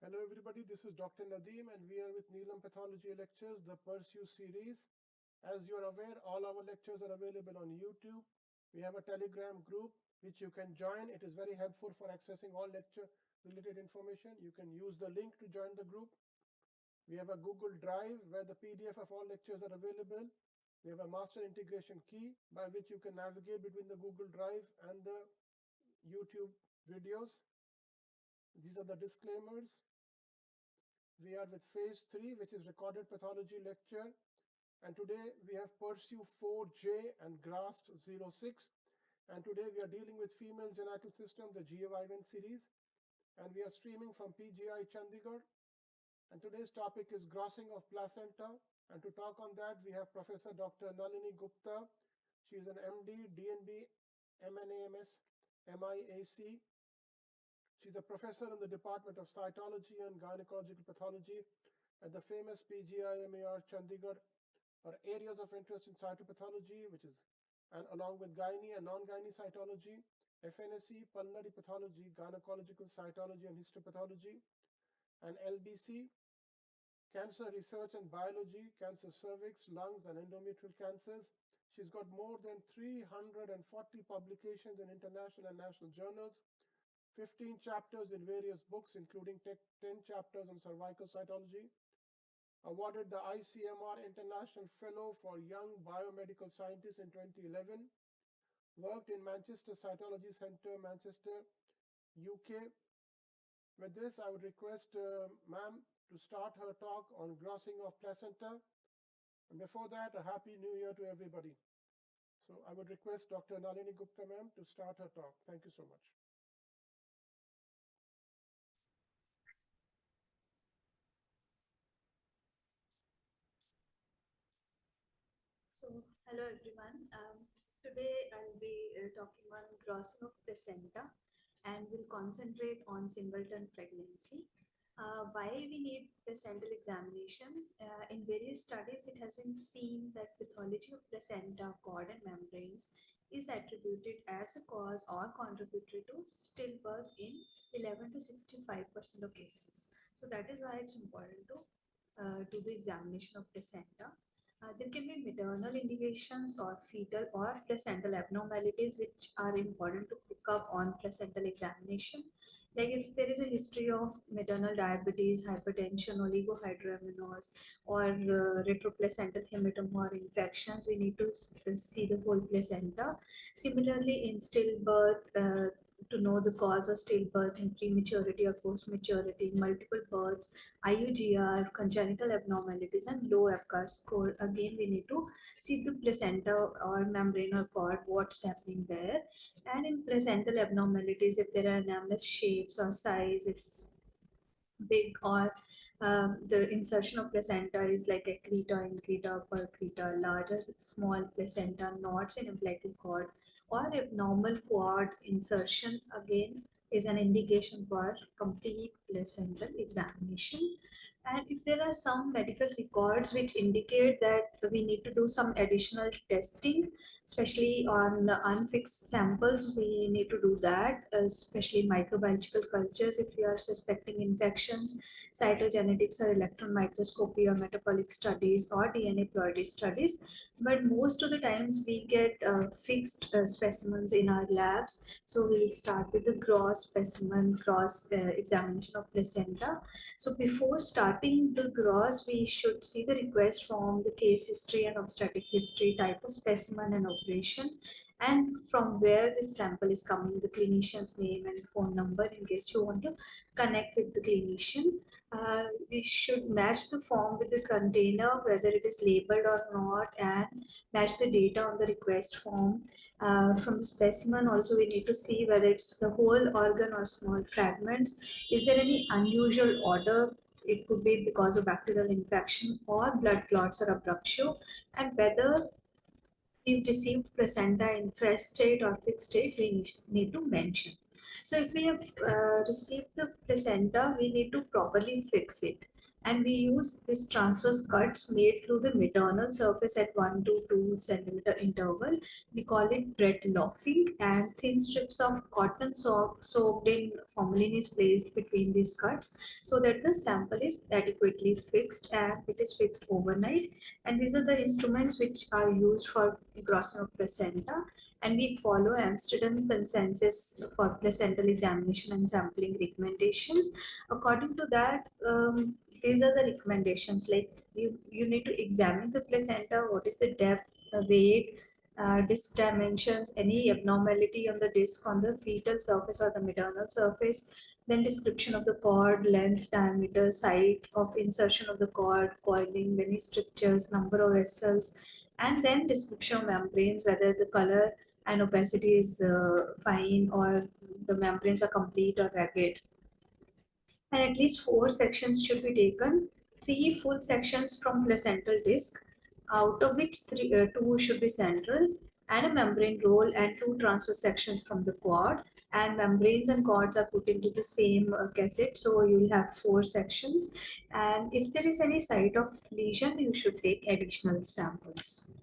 Hello everybody, this is Dr. Nadeem and we are with Neelam Pathology Lectures, the Pursue series. As you are aware, all our lectures are available on YouTube. We have a Telegram group which you can join. It is very helpful for accessing all lecture related information. You can use the link to join the group. We have a Google Drive where the PDF of all lectures are available. We have a master integration key by which you can navigate between the Google Drive and the YouTube videos. These are the disclaimers. We are with phase 3, which is recorded pathology lecture. And today we have Pursue 4J and Grasp 06. And today we are dealing with female genital system, the GYN series. And we are streaming from PGI Chandigarh. And today's topic is grossing of placenta. And to talk on that, we have Professor Dr. Nalini Gupta. She is an MD, DNB, MNAMS, MIAC. She's a professor in the Department of Cytology and Gynaecological Pathology at the famous PGIMER Chandigarh. Her areas of interest in cytopathology, which is, and along with Gynae and Non-Gynae cytology, FNAC, Pulmonary pathology, Gynaecological cytology and Histopathology, and LBC, Cancer Research and Biology, Cancer Cervix, Lungs, and Endometrial cancers. She's got more than 340 publications in international and national journals, 15 chapters in various books, including 10 chapters on cervical cytology. Awarded the ICMR International Fellow for Young Biomedical Scientists in 2011. Worked in Manchester Cytology Centre, Manchester, UK. With this, I would request ma'am to start her talk on grossing of placenta. And before that, a happy new year to everybody. So I would request Dr. Nalini Gupta ma'am to start her talk. Thank you so much. So, hello everyone. Today I'll be talking on grossing of placenta and will concentrate on singleton pregnancy. Why we need placental examination? In various studies, it has been seen that pathology of placenta, cord, and membranes is attributed as a cause or contributory to stillbirth in 11 to 65% of cases. So that is why it's important to do the examination of placenta. There can be maternal indications or fetal or placental abnormalities which are important to pick up on placental examination. Like if there is a history of maternal diabetes, hypertension, oligohydramnios, or retroplacental hematoma or infections, we need to see the whole placenta. Similarly, in stillbirth, to know the cause of stillbirth in prematurity or post-maturity, multiple births, IUGR, congenital abnormalities, and low FCAR score. Again, we need to see the placenta or membrane or cord, what's happening there. And in placental abnormalities, if there are anomalous shapes or size, it's big, or the insertion of placenta is like accreta, increta, percreta, larger, small placenta, knots in umbilical cord, or abnormal cord insertion, again is an indication for complete placental examination. And if there are some medical records which indicate that we need to do some additional testing, especially on unfixed samples, we need to do that, especially microbiological cultures if we are suspecting infections, cytogenetics or electron microscopy or metabolic studies or DNA ploidy studies. But most of the times we get fixed specimens in our labs. So we'll start with the gross specimen, gross examination of placenta. So before starting the gross, we should see the request form, the case history and obstetric history, type of specimen and operation, and from where this sample is coming, the clinician's name and phone number in case you want to connect with the clinician. We should match the form with the container, whether it is labeled or not, and match the data on the request form. From the specimen also we need to see whether it's the whole organ or small fragments. Is there any unusual order? It could be because of bacterial infection or blood clots or abruptio, and whether we've received placenta in fresh state or fixed state, we need to mention. So if we have received the placenta, we need to properly fix it. and we use these transverse cuts made through the maternal surface at 1 to 2 centimeter interval. We call it bread loafing, and thin strips of cotton soaked in formalin is placed between these cuts so that the sample is adequately fixed, and it is fixed overnight. And these are the instruments which are used for grossing of placenta, and we follow Amsterdam consensus for placental examination and sampling recommendations. According to that, these are the recommendations, like you need to examine the placenta, what is the depth, weight, disc dimensions, any abnormality on the disc on the fetal surface or the maternal surface, then description of the cord, length, diameter, site of insertion of the cord, coiling, many strictures, number of vessels, and then description of membranes, whether the color and opacity is fine or the membranes are complete or ragged. And at least 4 sections should be taken, 3 full sections from placental disc, out of which 2 should be central, and a membrane roll, and 2 transverse sections from the cord, and membranes and cords are put into the same cassette, so you will have 4 sections. And if there is any site of lesion, you should take additional samples.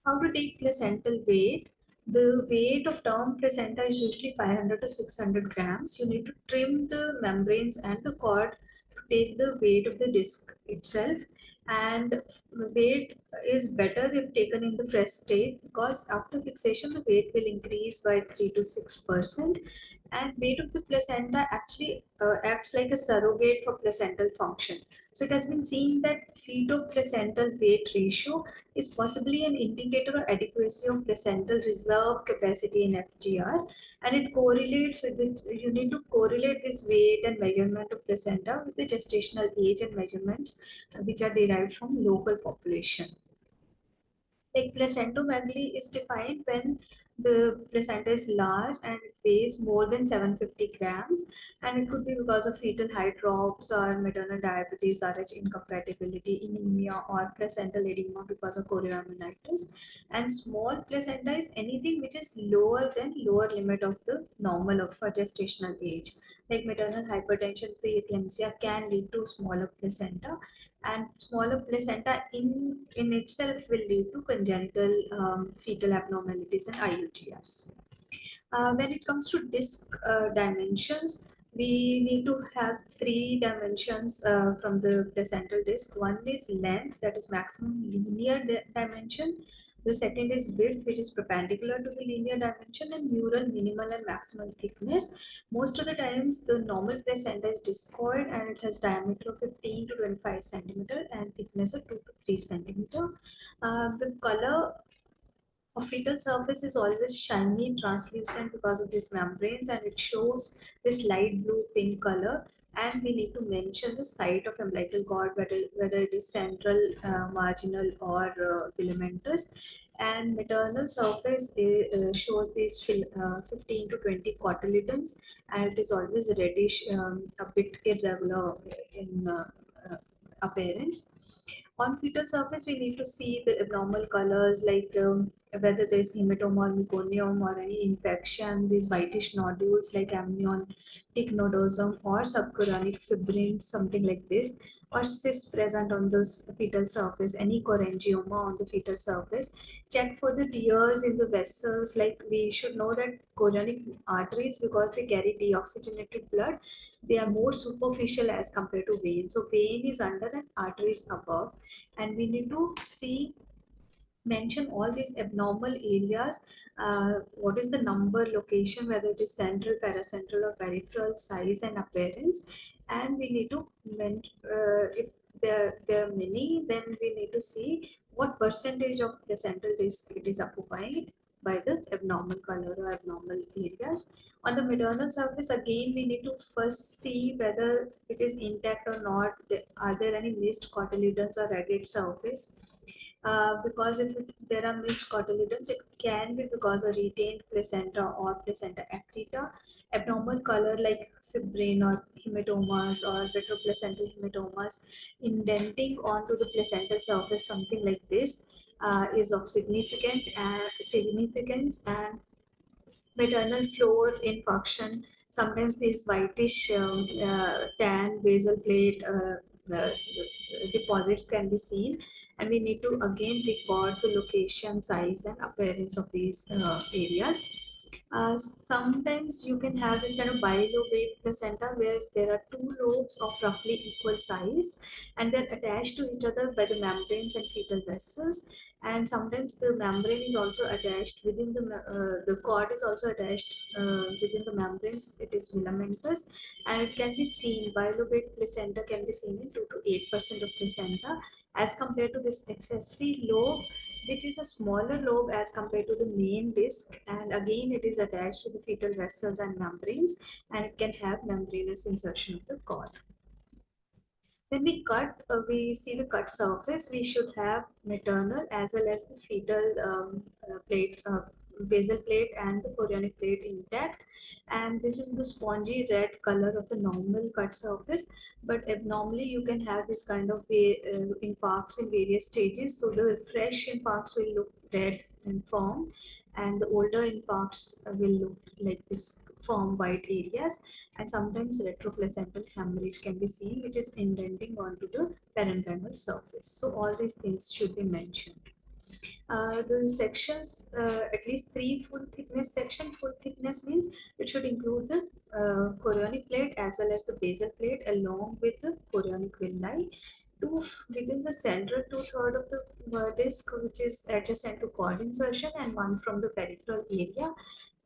How to take placental weight? The weight of term placenta is usually 500 to 600 grams. You need to trim the membranes and the cord to take the weight of the disc itself. And weight is better if taken in the fresh state, because after fixation the weight will increase by 3 to 6%. And weight of the placenta actually acts like a surrogate for placental function. So it has been seen that feto-placental weight ratio is possibly an indicator of adequacy of placental reserve capacity in FGR, and it correlates with the, you need to correlate this weight and measurement of placenta with the gestational age and measurements which are derived from local population. Like placentomegaly is defined when the placenta is large and it weighs more than 750 grams, and it could be because of fetal height drops or maternal diabetes, RH incompatibility, anemia, or placental edema because of chorioamnitis. And small placenta is anything which is lower than lower limit of the normal of a gestational age. Like maternal hypertension, preeclampsia can lead to smaller placenta, and smaller placenta in itself will lead to congenital fetal abnormalities and IUGRs. When it comes to disc dimensions, we need to have 3 dimensions from the placental disc. One is length, that is maximum linear dimension. The second is width, which is perpendicular to the linear dimension, and mural, minimal, and maximal thickness. Most of the times, the normal placenta is discoid and it has diameter of 15 to 25 centimeter and thickness of 2 to 3 centimeter. The color a fetal surface is always shiny, translucent because of these membranes, and it shows this light blue pink color. And we need to mention the site of umbilical cord, whether it is central, marginal, or filamentous. And maternal surface shows these 15 to 20 cotyledons, and it is always reddish, a bit irregular in appearance. On fetal surface, we need to see the abnormal colors, like whether there's hematoma or meconium or any infection, these whitish nodules like amniotic nodosum or subchorionic fibrin, something like this, or cyst present on the fetal surface, any chorangioma on the fetal surface. Check for the tears in the vessels, like we should know that chorionic arteries, because they carry deoxygenated blood, they are more superficial as compared to vein. So vein is under and artery is above, and we need to see mention all these abnormal areas. What is the number, location, whether it is central, paracentral, or peripheral, size and appearance. And we need to if there are many, then we need to see what percentage of the central disc it is occupied by the abnormal color or abnormal areas. On the maternal surface, again, we need to first see whether it is intact or not. Are there any missed cotyledons or ragged surface? Because if there are missed cotyledons, it can be because of retained placenta or placenta accreta, abnormal color like fibrin or hematomas or retroplacental hematomas, indenting onto the placental surface, something like this is of significance. And maternal floor infarction, sometimes this whitish tan basal plate deposits can be seen, and we need to again record the location, size, and appearance of these areas. Sometimes you can have this kind of bilobate placenta where there are two lobes of roughly equal size, and they're attached to each other by the membranes and fetal vessels. And sometimes the membrane is also attached within the cord is also attached within the membranes. It is filamentous, and it can be seen. Bilobate placenta can be seen in 2 to 8% of placenta, as compared to this accessory lobe, which is a smaller lobe as compared to the main disc, and again it is attached to the fetal vessels and membranes, and it can have membranous insertion of the cord. When we cut, we see the cut surface. We should have maternal as well as the fetal plate, basal plate, and the chorionic plate intact. And this is the spongy red color of the normal cut surface. But abnormally, you can have this kind of infarcts in various stages. So the fresh infarcts will look red and firm, and the older infarcts will look like this firm white areas, and sometimes retroplacental hemorrhage can be seen, which is indenting onto the parenchymal surface. So all these things should be mentioned. The sections, at least 3 full thickness section. Full thickness means it should include the chorionic plate as well as the basal plate along with the chorionic villi. Two within the central 2/3 of the disc, which is adjacent to cord insertion, and one from the peripheral area.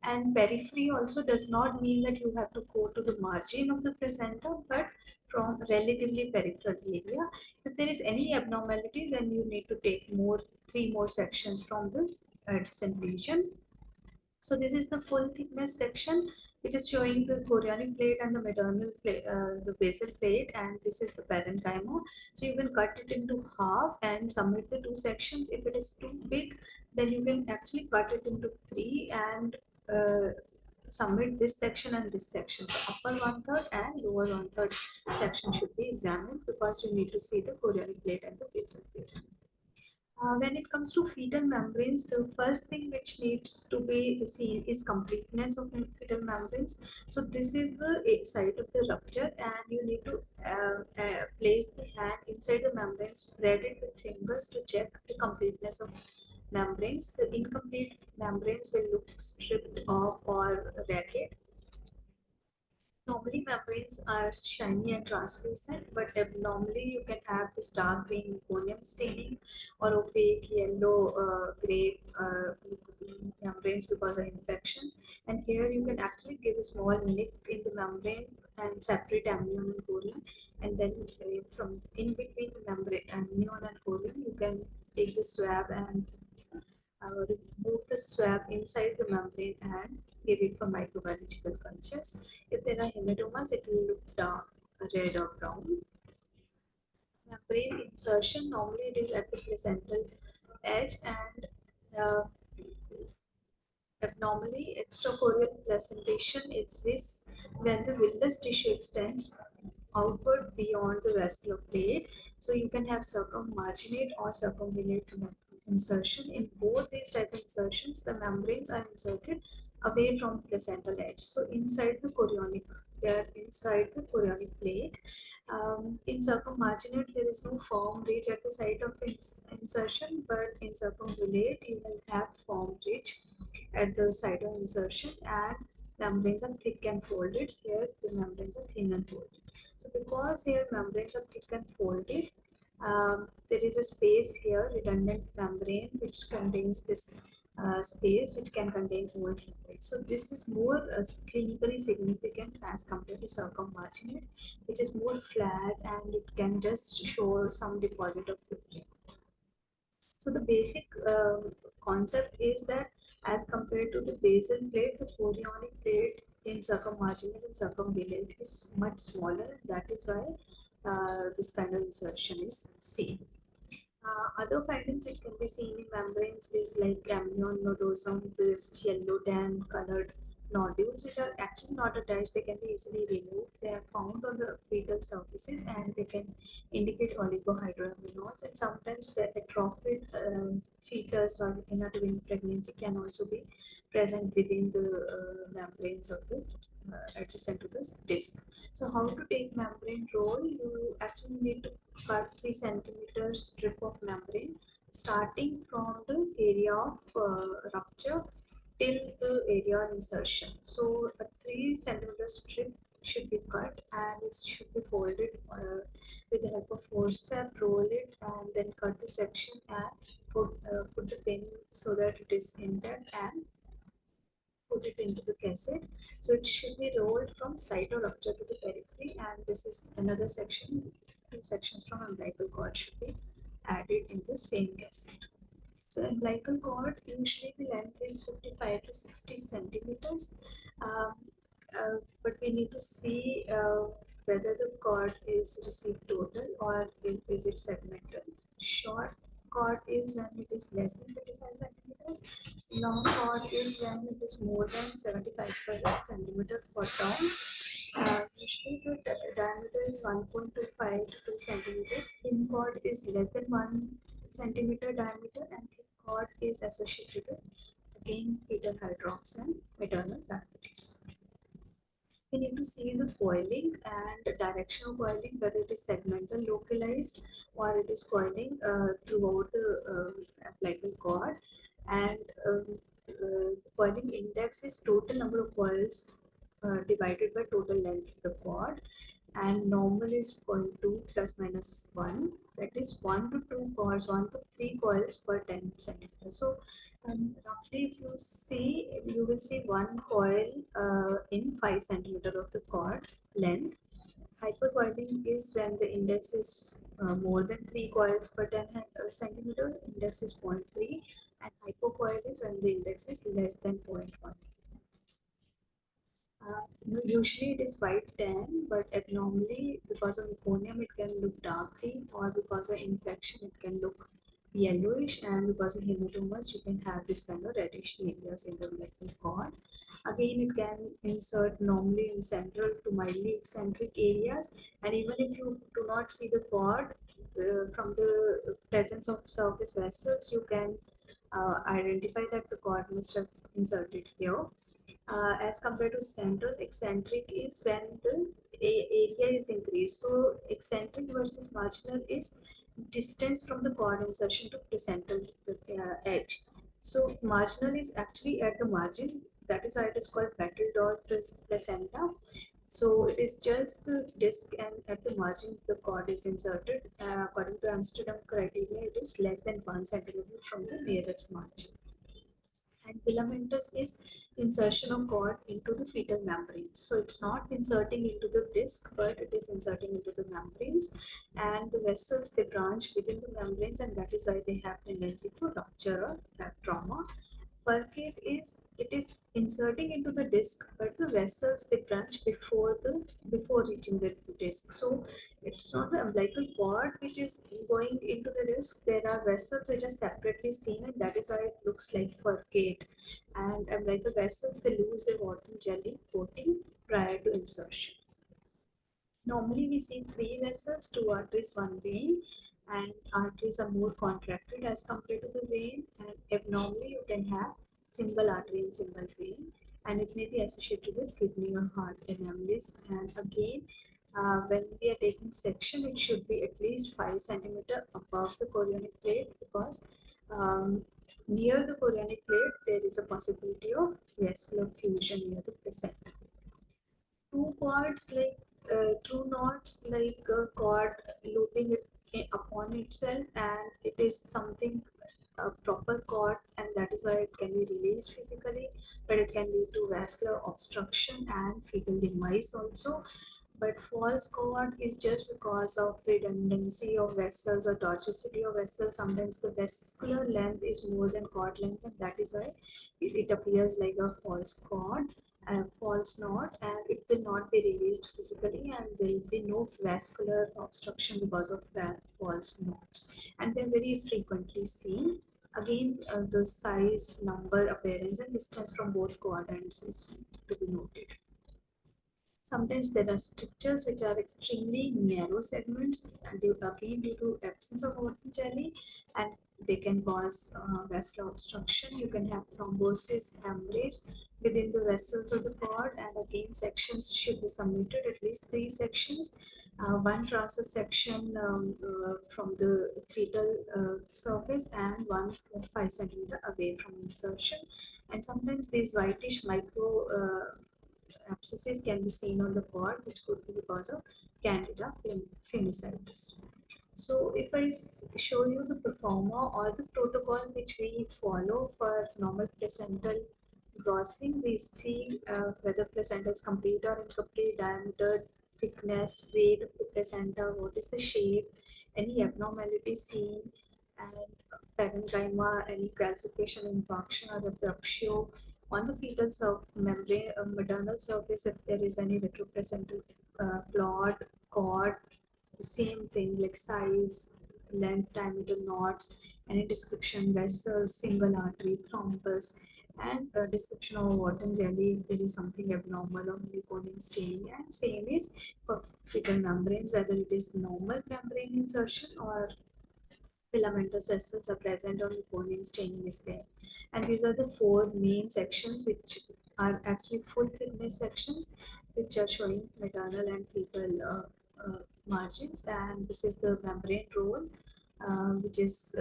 And periphery also does not mean that you have to go to the margin of the placenta, but from relatively peripheral area. If there is any abnormality, then you need to take 3 more sections from the adjacent lesion. So this is the full thickness section, which is showing the chorionic plate and the maternal plate, the basal plate, and this is the parenchyma. So you can cut it into half and submit the 2 sections. If it is too big, then you can actually cut it into 3 and uh, submit this section and this section. So upper 1/3 and lower 1/3 section should be examined, because you need to see the chorionic plate and the basal plate. When it comes to fetal membranes, the first thing which needs to be seen is completeness of fetal membranes. So this is the site of the rupture, and you need to place the hand inside the membrane, spread it with fingers to check the completeness of membranes. The incomplete membranes will look stripped off or ragged. Normally membranes are shiny and translucent, but abnormally you can have this dark green meconium staining or opaque yellow gray membranes because of infections. And here you can actually give a small nick in the membrane and separate amnion and chorion, and then from in between the membrane amnion and chorion you can take the swab and remove the swab inside the membrane and give it for microbiological cultures. If there are hematomas, it will look dark, red or brown. Membrane insertion, normally it is at the placental edge, and uh, abnormally extrachorial placentation exists when the villus tissue extends outward beyond the vascular plate. So you can have circummarginate or circumvallate insertion. In both these type of insertions, the membranes are inserted away from placental edge. So inside the chorionic, they are inside the chorionic plate. In circummarginate, there is no firm ridge at the site of insertion, but in circumvallate, you will have firm ridge at the site of insertion, and membranes are thick and folded. Here, the membranes are thin and folded. So because here membranes are thick and folded, there is a space here, redundant membrane, which contains this space which can contain old hemorrhage. So this is more clinically significant as compared to circummarginate, which is more flat and it can just show some deposit of fibrin. So the basic concept is that as compared to the basal plate, the chorionic plate in circummarginate and circumvallate is much smaller. That is why this kind of insertion is seen. Other findings which can be seen in membranes is like amnion nodosum, this yellow tan colored nodules which are actually not attached. They can be easily removed. They are found on the fetal surfaces and they can indicate oligohydramnions, and sometimes the atrophied fetus or inner-twin pregnancy can also be present within the membranes of the adjacent to the disc. So how to take membrane roll? You actually need to cut 3 centimeter strip of membrane starting from the area of rupture till the area of insertion. So a 3 centimeter strip should be cut and it should be folded with the help of forceps, roll it and then cut the section and put the pin so that it is intact and put it into the cassette. So it should be rolled from cytorupture to the periphery, and this is another section. Two sections from umbilical cord should be added in the same cassette. So umbilical cord, usually the length is 55 to 60 centimeters. Um, but we need to see whether the cord is received total or is it segmental. Short cord is when it is less than 55 centimeters. Long cord is when it is more than 75 centimeter for term. Usually the diameter is 1.25 to 2 centimeter. Thin cord is less than 1 centimeter diameter and thick cord is associated with again fetal hydrops and maternal diabetes. We need to see the coiling and direction of coiling, whether it is segmental localized or it is coiling throughout the umbilical cord. And coiling index is total number of coils divided by total length of the cord, and normal is 0.2 plus minus 1, that is 1 to 2 coils, 1 to 3 coils per 10 centimeters. So roughly if you see, you will see one coil in 5 centimeter of the cord length. Hypercoiling is when the index is more than 3 coils per 10 centimeter, index is 0.3, and hypocoil is when the index is less than 0.1. Usually it is white tan, but abnormally because of meconium it can look dark green, or because of infection it can look yellowish, and because of hematomas you can have this kind of reddish areas in the umbilical cord. Again, it can insert normally in central to mildly eccentric areas, and even if you do not see the cord from the presence of surface vessels, you can identify that the cord must have inserted here. As compared to central, eccentric is when the area is increased. So eccentric versus marginal is distance from the cord insertion to placental edge. So marginal is actually at the margin. That is why it is called battledore placenta. So it is just the disc, and at the margin the cord is inserted. According to Amsterdam criteria, it is less than 1 centimeter from the nearest margin. And filamentous is insertion of cord into the fetal membranes. So it's not inserting into the disc, but it is inserting into the membranes, and the vessels, they branch within the membranes, and that is why they have tendency to rupture or have trauma. Furcate is, it is inserting into the disc, but the vessels, they branch before reaching the disc. So it's not the umbilical cord which is going into the disc. There are vessels which are separately seen, and that is why it looks like furcate. And umbilical vessels, they lose their water jelly coating prior to insertion. Normally we see 3 vessels, 2 arteries, 1 vein, and arteries are more contracted as compared to the vein, and abnormally you can have single artery and single vein, and it may be associated with kidney or heart anomalies. And again, when we are taking section, it should be at least 5 centimeter above the chorionic plate, because near the chorionic plate there is a possibility of vascular fusion near the placenta. Two cords, like two knots, like a cord looping it upon itself, and it is something a proper cord, and that is why it can be released physically, but it can lead to vascular obstruction and fetal demise also. But false cord is just because of redundancy of vessels or tortuosity of vessels. Sometimes the vascular length is more than cord length, and that is why it appears like a false cord, a false knot, and it will not be released physically, and there will be no vascular obstruction because of false knots. And they are very frequently seen. Again, the size, number, appearance, and distance from both cord ends is to be noted. Sometimes there are strictures which are extremely narrow segments, and again due to absence of water jelly, and they can cause vascular obstruction. You can have thrombosis, hemorrhage within the vessels of the cord, and again sections should be submitted, at least 3 sections. One transverse section from the fetal surface and one 5 centimeter away from insertion. And sometimes these whitish micro abscesses can be seen on the cord, which could be because of Candida femicitis. So if I show you the performer or the protocol which we follow for normal placental grossing, we see whether placenta is complete or incomplete, diameter, thickness, weight of the placenta, what is the shape, any abnormality seen, and parenchyma, any calcification, infarction, or abruptio on the fetal membrane, maternal surface, if there is any retroplacental clot, cord, same thing like size, length, diameter, knots, any description, vessel, single artery, thrombus, and description of water jelly if there is something abnormal or meconium staining. And same is for fetal membranes, whether it is normal membrane insertion or filamentous vessels are present or meconium staining is there. And these are the 4 main sections which are actually full thickness sections which are showing maternal and fetal margins. And this is the membrane roll which is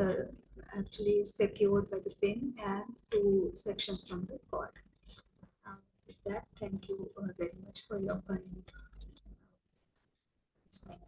actually secured by the pin and 2 sections from the cord. With that, thank you very much for your kind listening.